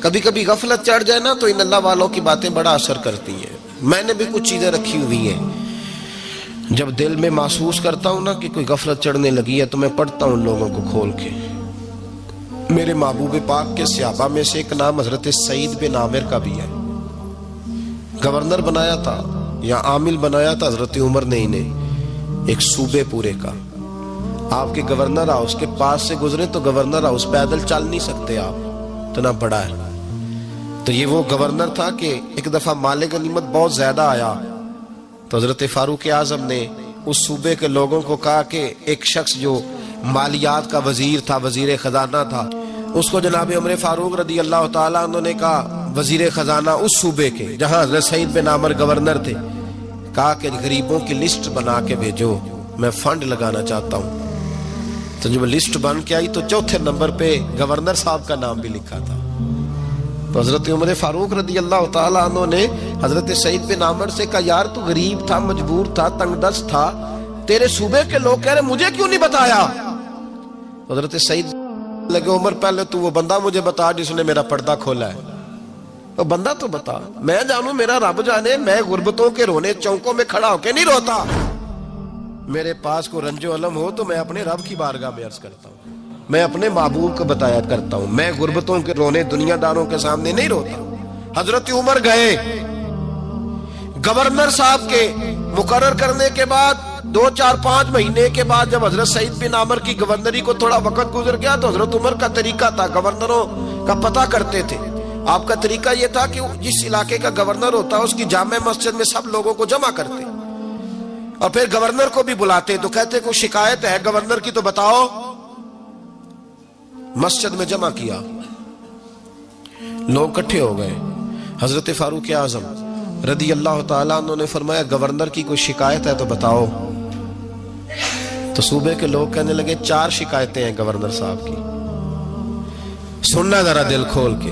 کبھی کبھی غفلت چڑھ جائے نا تو ان اللہ والوں کی باتیں بڑا اثر کرتی ہیں. میں نے بھی کچھ چیزیں رکھی ہوئی ہیں، جب دل میں محسوس کرتا ہوں نا کہ کوئی غفلت چڑھنے لگی ہے تو میں پڑھتا ہوں لوگوں کو کھول کے. میرے محبوب پاک کے صحابہ میں سے ایک نام حضرت سعید بن عامر کا بھی ہے. گورنر بنایا تھا یا عامل بنایا تھا حضرت عمر نے انہیں، ایک صوبے پورے کا. آپ کے گورنر ہاؤس کے پاس سے گزرے تو گورنر ہاؤس پیدل چل نہیں سکتے آپ، اتنا بڑا ہے. تو یہ وہ گورنر تھا کہ ایک دفعہ مال غنیمت بہت زیادہ آیا تو حضرت فاروق اعظم نے اس صوبے کے لوگوں کو کہا کہ ایک شخص جو مالیات کا وزیر تھا، وزیر خزانہ تھا، اس کو جناب عمر فاروق رضی اللہ تعالیٰ عنہ نے کہا، وزیر خزانہ اس صوبے کے جہاں حضرت سعید بن عامر گورنر تھے، کہا کہ غریبوں کی لسٹ بنا کے بھیجو، میں فنڈ لگانا چاہتا ہوں. تو جب لسٹ بن کے آئی تو چوتھے نمبر پہ گورنر صاحب کا نام بھی لکھا تھا. تو حضرت عمر فاروق رضی اللہ تعالیٰ عنہ نے حضرت سعید بن عامر سے کہا، یار تو غریب تھا، مجبور تھا، تنگ دست تھا، تیرے صوبے کے لوگ کہہ رہے مجھے کیوں نہیں بتایا؟ حضرت سعید لگے، عمر پہلے تو وہ بندہ مجھے بتا جس نے میرا پردہ کھولا ہے، وہ بندہ تو بتا، میں جانوں، میرا رب جانے، میں غربتوں کے رونے چوکوں میں کھڑا ہو کے نہیں روتا. میرے پاس کو رنج و علم ہو تو میں اپنے رب کی بارگاہ میں عرض کرتا ہوں، میں اپنے محبوب کو بتایا کرتا ہوں، میں غربتوں کے رونے دنیا داروں کے سامنے نہیں روتا. حضرت عمر گئے، گورنر صاحب کے مقرر کرنے کے بعد 2-4-5 مہینے کے بعد جب حضرت سعید بن عامر کی گورنری کو تھوڑا وقت گزر گیا تو حضرت عمر کا طریقہ تھا، گورنروں کا پتہ کرتے تھے. آپ کا طریقہ یہ تھا کہ جس علاقے کا گورنر ہوتا ہے اس کی جامع مسجد میں سب لوگوں کو جمع کرتے اور پھر گورنر کو بھی بلاتے، تو کہتے کوئی شکایت ہے گورنر کی تو بتاؤ. مسجد میں جمع کیا، لوگ اکٹھے ہو گئے. حضرت فاروق اعظم رضی اللہ تعالیٰ عنہ نے فرمایا، گورنر کی کوئی شکایت ہے تو بتاؤ. تو صوبے کے لوگ کہنے لگے 4 شکایتیں ہیں گورنر صاحب کی. سننا ذرا دل کھول کے،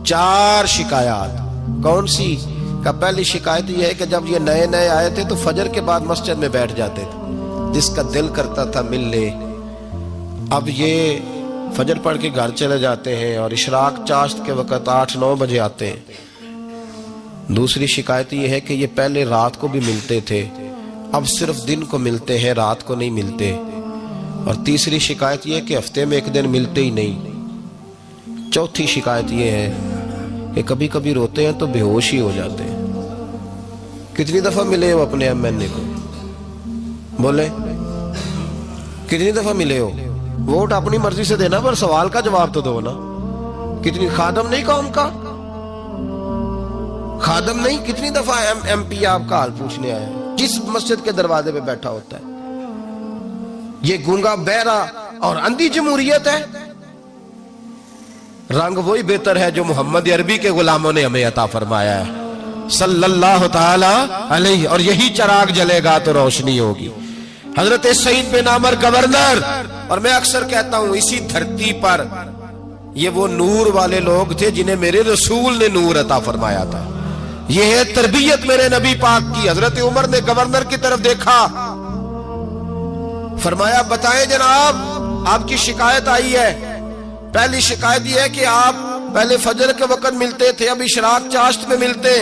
4 شکایات. کون سی؟ کہ پہلی شکایت یہ ہے کہ جب یہ نئے نئے آئے تھے تو فجر کے بعد مسجد میں بیٹھ جاتے تھے، جس کا دل کرتا تھا مل لے. اب یہ فجر پڑھ کے گھر چلے جاتے ہیں اور اشراق چاشت کے وقت 8-9 بجے آتے ہیں. دوسری شکایت یہ ہے کہ یہ پہلے رات کو بھی ملتے تھے، اب صرف دن کو ملتے ہیں، رات کو نہیں ملتے. اور تیسری شکایت یہ ہے کہ ہفتے میں ایک دن ملتے ہی نہیں. چوتھی شکایت یہ ہے کہ کبھی کبھی روتے ہیں تو بے ہوش ہی ہو جاتے ہیں. کتنی دفعہ ملے ہو اپنے ایم این اے کو؟ بولے کتنی دفعہ ملے ہو؟ ووٹ اپنی مرضی سے دینا پر سوال کا جواب تو دو نا. کتنی خادم نہیں قوم کا؟ خادم نہیں، کتنی دفعہ ایم پی آپ کا حال پوچھنے آیا جس مسجد کے دروازے پہ بیٹھا ہوتا ہے؟ یہ گونگا بہرا اور اندھی جمہوریت ہے؟ رنگ وہی بہتر ہے جو محمد عربی کے غلاموں نے ہمیں عطا فرمایا ہے صلی اللہ تعالی علیہ، اور یہی چراغ جلے گا تو روشنی ہوگی. حضرت سعید بن عامر گورنر، اور میں اکثر کہتا ہوں اسی دھرتی پر یہ وہ نور والے لوگ تھے جنہیں میرے رسول نے نور عطا فرمایا تھا. یہ ہے تربیت میرے نبی پاک کی. حضرت عمر نے گورنر کی طرف دیکھا، فرمایا بتائیں جناب آپ کی شکایت آئی ہے. پہلی شکایت یہ ہے کہ آپ پہلے فجر کے وقت ملتے تھے، اب اشراق چاشت میں ملتے.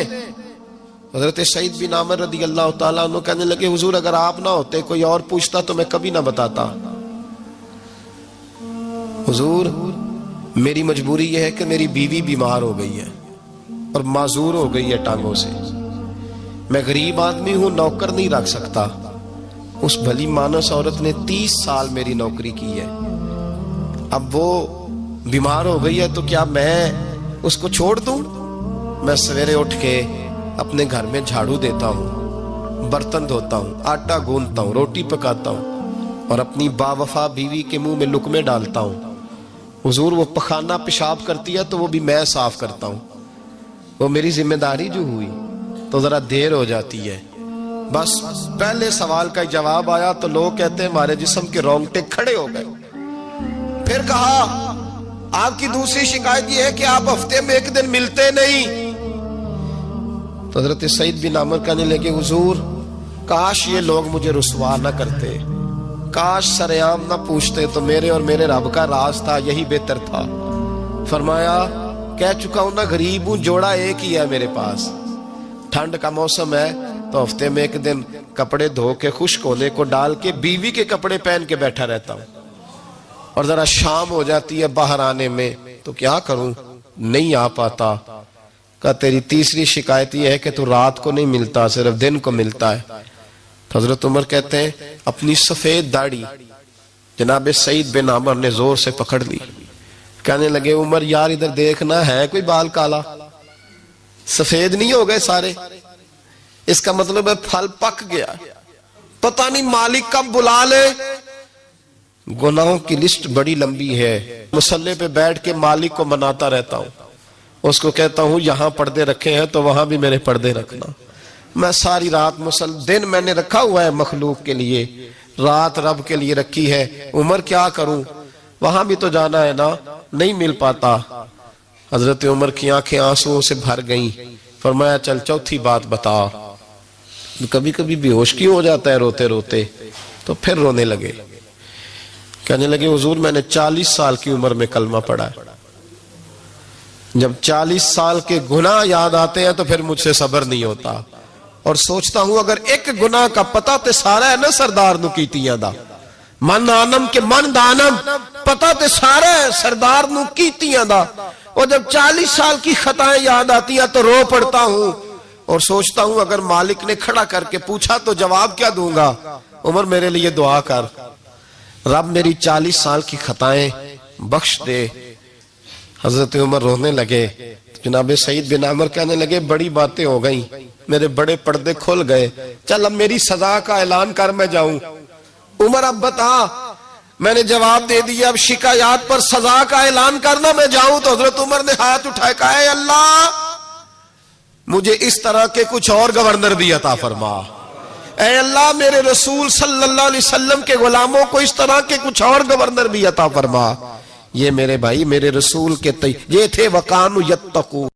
حضرت سعید بن عامر رضی اللہ تعالیٰ عنہ کہنے لگے، حضور اگر آپ نہ ہوتے کوئی اور پوچھتا تو میں کبھی نہ بتاتا. حضور میری مجبوری یہ ہے کہ میری بیوی بیمار ہو گئی ہے اور معذور ہو گئی ہے ٹانگوں سے. میں غریب آدمی ہوں، نوکر نہیں رکھ سکتا. اس بھلی مانس عورت نے 30 سال میری نوکری کی ہے، اب وہ بیمار ہو گئی ہے تو کیا میں اس کو چھوڑ دوں؟ میں سویرے اٹھ کے اپنے گھر میں جھاڑو دیتا ہوں، برتن دھوتا ہوں، آٹا گوندتا ہوں، روٹی پکاتا ہوں اور اپنی باوفا بیوی کے منہ میں لقمے ڈالتا ہوں. حضور وہ پخانہ پیشاب کرتی ہے تو وہ بھی میں صاف کرتا ہوں. وہ میری ذمہ داری جو ہوئی تو ذرا دیر ہو جاتی ہے. بس پہلے سوال کا جواب آیا تو لوگ کہتے ہیں ہمارے جسم کے رونگٹے کھڑے ہو گئے. پھر کہا آپ کی دوسری شکایت یہ ہے کہ آپ ہفتے میں ایک دن ملتے نہیں. تو حضرت سعید بن عامر کہنے لگے، حضور کاش یہ لوگ مجھے رسوا نہ کرتے، کاش سریعام نہ پوچھتے تو میرے اور میرے رب کا راز تھا، یہی بہتر تھا. فرمایا کہہ چکا ہوں نا غریب ہوں, جوڑا ایک ہی ہے میرے پاس. ٹھنڈ کا موسم ہے تو ہفتے میں ایک دن کپڑے دھو کے خشک ہونے کو ڈال کے بیوی کے کپڑے پہن کے بیٹھا رہتا ہوں, اور ذرا شام ہو جاتی ہے باہر آنے میں تو کیا کروں, نہیں آ پاتا. کہا تیری تیسری شکایت یہ ہے کہ تو رات کو نہیں ملتا, صرف دن کو ملتا ہے. تو حضرت عمر کہتے ہیں اپنی سفید داڑھی جناب سعید بن عمر نے زور سے پکڑ لی. کہنے لگے عمر یار ادھر دیکھنا, ہے کوئی بال کالا, سفید نہیں ہو گئے سارے؟ اس کا مطلب ہے پھل پک گیا, پتہ نہیں مالک کب بلا لے. گناہوں کی لسٹ بڑی لمبی ہے. مصلے پہ بیٹھ کے مالک کو مناتا رہتا ہوں, اس کو کہتا ہوں یہاں پردے رکھے ہیں تو وہاں بھی میرے پردے رکھنا. میں ساری رات دن میں نے رکھا ہوا ہے مخلوق کے لیے, رات رب کے لیے رکھی ہے. عمر کیا کروں, وہاں بھی تو جانا ہے نا, نہیں مل پاتا. حضرت عمر کی آنکھیں آنسوؤں سے بھر گئیں. فرمایا چل چوتھی بات بتا. کبھی کبھی بے ہوش کیوں ہو جاتا ہے روتے روتے؟ تو پھر رونے لگے. کہنے لگے حضور میں نے 40 سال کی عمر میں کلمہ پڑھا ہے. جب 40 سال کے گناہ یاد آتے ہیں تو پھر مجھ سے صبر نہیں ہوتا, اور سوچتا ہوں اگر ایک گناہ کا پتہ تے سارا ہے نا سردار نو کیتیاں دا, من آنم کے من دانم, پتہ تے سارا ہے سردار نو کیتیاں دا. اور جب 40 سال کی خطائیں یاد آتی ہیں تو رو پڑتا ہوں, اور سوچتا ہوں اگر مالک نے کھڑا کر کے پوچھا تو جواب کیا دوں گا. عمر میرے لیے دعا کر, رب میری 40 سال کی خطائیں بخش دے. حضرت عمر رونے لگے. جناب سعید بن عمر کہنے لگے بڑی باتیں ہو گئیں, میرے بڑے پردے کھل گئے, چل اب میری سزا کا اعلان کر میں جاؤں. عمر اب بتا. میں نے جواب دے دیا, اب شکایات پر سزا کا اعلان کرنا میں جاؤں. تو حضرت عمر نے ہاتھ اٹھائے, کہا اے اللہ مجھے اس طرح کے کچھ اور گورنر بھی عطا فرما. اے اللہ میرے رسول صلی اللہ علیہ وسلم کے غلاموں کو اس طرح کے کچھ اور گورنر بھی عطا فرما. یہ میرے بھائی میرے رسول کے یہ تھے وَقَانُوا يَتَّقُونَ.